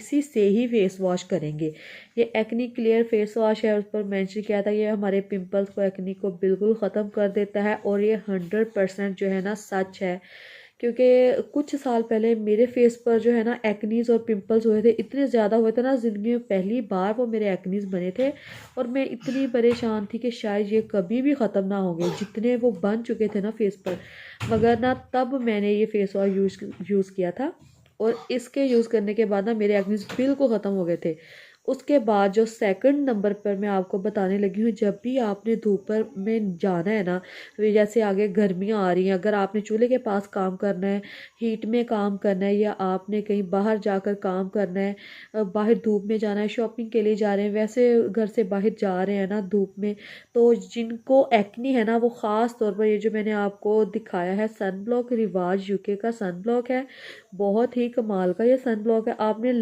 इसी से ही face wash करेंगे। ये एक्नी क्लियर फेस वॉश है, उस पर मेंशन किया था ये हमारे पिंपल्स को, एक्नी को बिल्कुल ख़त्म कर देता है। और ये 100% जो है ना सच है, क्योंकि कुछ साल पहले मेरे फेस पर जो है ना एक्नीज और पिंपल्स हुए थे, इतने ज़्यादा हुए थे ना, ज़िंदगी में पहली बार वो मेरे एक्नीज बने थे। और मैं इतनी परेशान थी कि शायद ये कभी भी ख़त्म ना होंगे, जितने वो बन चुके थे ना फेस पर। मगर ना तब मैंने ये फेस वॉश यूज़ किया था, और इसके यूज़ करने के बाद ना मेरे एक्नीज बिल्कुल ख़त्म हो गए थे। उसके बाद जो सेकंड नंबर पर मैं आपको बताने लगी हूँ, जब भी आपने धूप पर में जाना है ना, तो जैसे आगे गर्मियाँ आ रही हैं, अगर आपने चूल्हे के पास काम करना है, हीट में काम करना है, या आपने कहीं बाहर जाकर काम करना है, बाहर धूप में जाना है, शॉपिंग के लिए जा रहे हैं, वैसे घर से बाहर जा रहे हैं ना धूप में, तो जिनको एक्नी है ना, वो ख़ास तौर पर ये जो मैंने आपको दिखाया है सन ब्लॉक, रिवाज यूके का सन ब्लॉक है। बहुत ही कमाल का ये सन ब्लॉक है। आपने